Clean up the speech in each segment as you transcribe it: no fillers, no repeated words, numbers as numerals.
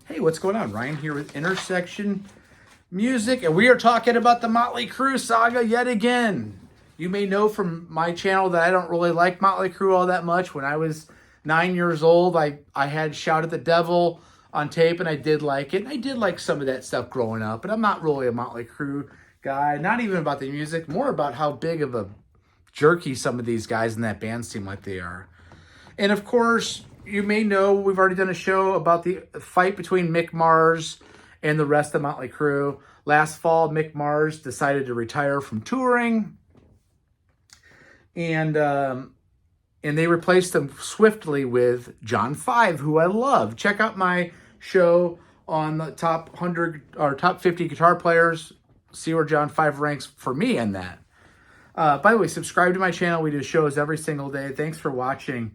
Hey, what's going on? Ryan here with Intersection Music, and we are talking about the Mötley Crüe saga yet again. You may know from my channel that I don't really like Mötley Crüe all that much. When I was 9 years old, I had Shout at the Devil on tape, and I did like it. And I did like some of that stuff growing up, but I'm not really a Mötley Crüe guy. Not even about the music, more about how big of a jerky some of these guys in that band seem like they are. And of course, you may know we've already done a show about the fight between Mick Mars and the rest of Mötley Crüe. Last fall, Mick Mars decided to retire from touring, and they replaced him swiftly with John 5, who I love. Check out my show on the top 100 or top 50 guitar players. See where John 5 ranks for me in that. By the way, subscribe to my channel. We do shows every single day. Thanks for watching.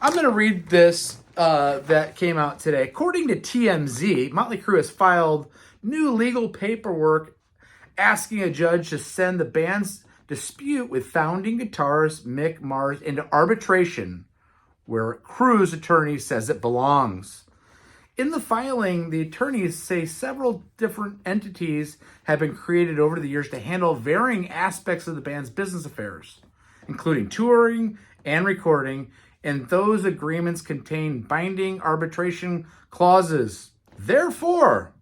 I'm going to read this that came out today. According to TMZ, Mötley Crüe has filed new legal paperwork asking a judge to send the band's dispute with founding guitarist Mick Mars into arbitration, where Crüe's attorney says it belongs. In the filing, the attorneys say several different entities have been created over the years to handle varying aspects of the band's business affairs, including touring and recording, and those agreements contain binding arbitration clauses. Therefore,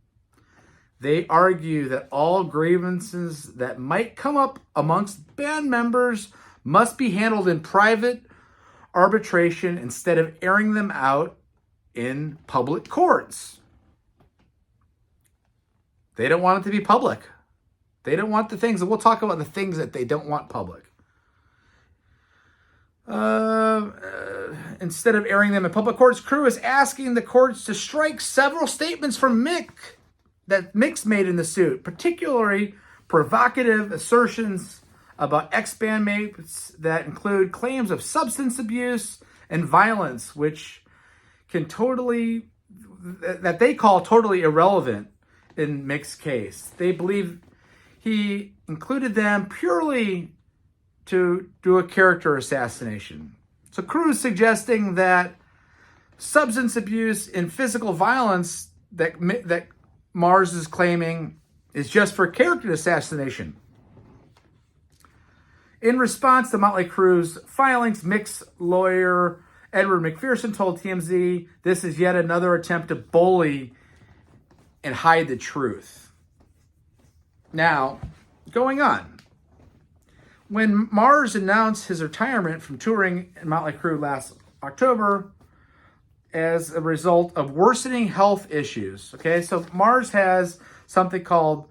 they argue that all grievances that might come up amongst band members must be handled in private arbitration instead of airing them out in public courts. They don't want it to be public. They don't want the things, and we'll talk about the things that they don't want public. Instead of airing them in public courts, Crüe is asking the courts to strike several statements from Mick that Mick's made in the suit, particularly provocative assertions about ex-bandmates that include claims of substance abuse and violence, which that they call totally irrelevant in Mick's case. They believe he included them purely to do a character assassination. So Crüe is suggesting that substance abuse and physical violence that Mars is claiming is just for character assassination. In response to Mötley Crüe's filings, Mick's lawyer Edward McPherson told TMZ this is yet another attempt to bully and hide the truth. Now, going on. When Mars announced his retirement from touring in Mötley Crüe last October as a result of worsening health issues, okay, so Mars has something called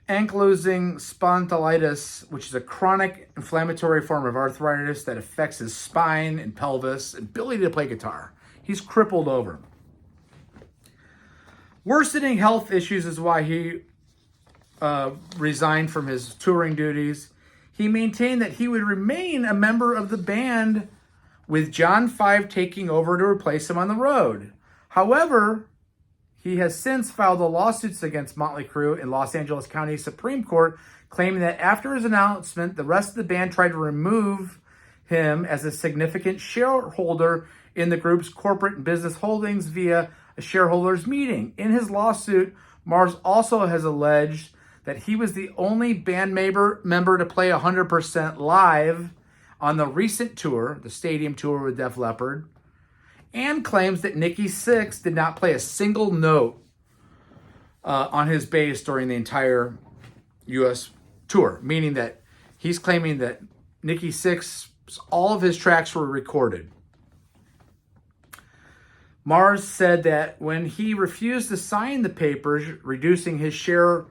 ankylosing spondylitis, which is a chronic inflammatory form of arthritis that affects his spine and pelvis and ability to play guitar. He's crippled over. Worsening health issues is why he resigned from his touring duties. He maintained that he would remain a member of the band with John 5 taking over to replace him on the road. However, he has since filed the lawsuits against Mötley Crüe in Los Angeles County Supreme Court, claiming that after his announcement, the rest of the band tried to remove him as a significant shareholder in the group's corporate and business holdings via a shareholders meeting. In his lawsuit, Mars also has alleged that he was the only band member to play 100% live on the recent tour, the stadium tour with Def Leppard, and claims that Nikki Sixx did not play a single note on his bass during the entire U.S. tour, meaning that he's claiming that Nikki Sixx, all of his tracks were recorded. Mars said that when he refused to sign the papers, reducing his share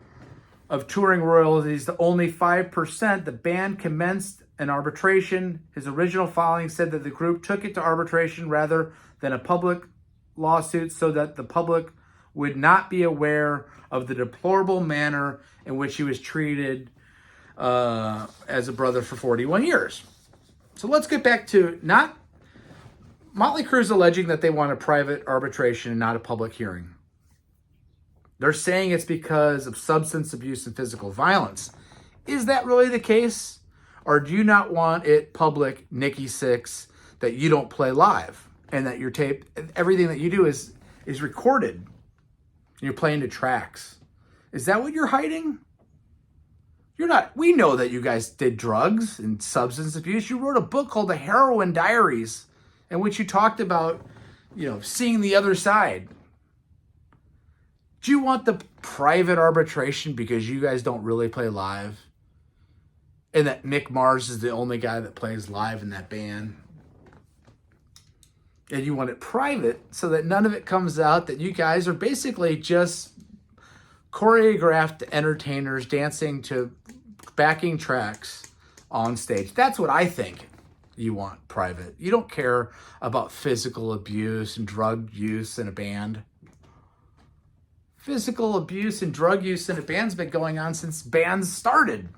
of touring royalties to only 5%, the band commenced an arbitration. His original filing said that the group took it to arbitration rather than a public lawsuit so that the public would not be aware of the deplorable manner in which he was treated as a brother for 41 years. So let's get back to Mötley Crüe is alleging that they want a private arbitration and not a public hearing. They're saying it's because of substance abuse and physical violence. Is that really the case? Or do you not want it public, Nikki Sixx, that you don't play live and that your tape, everything that you do is recorded? you're playing to tracks. Is that what you're hiding? You're not. We know that you guys did drugs and substance abuse. You wrote a book called The Heroin Diaries, in which you talked about, seeing the other side. Do you want the private arbitration because you guys don't really play live? And that Mick Mars is the only guy that plays live in that band? And you want it private so that none of it comes out, that you guys are basically just choreographed entertainers dancing to backing tracks on stage. That's what I think you want private. You don't care about physical abuse and drug use in a band. Physical abuse and drug use in a band's been going on since bands started.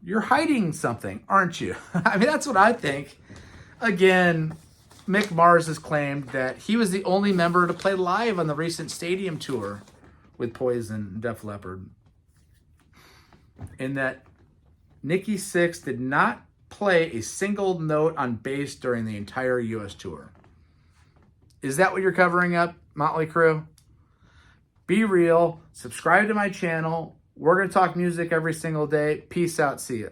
You're hiding something, aren't you? I mean, that's what I think. Again, Mick Mars has claimed that he was the only member to play live on the recent stadium tour with Poison and Def Leppard. And that Nikki Sixx did not play a single note on bass during the entire U.S. tour. Is that what you're covering up, Mötley Crüe? Be real. Subscribe to my channel. We're going to talk music every single day. Peace out. See ya.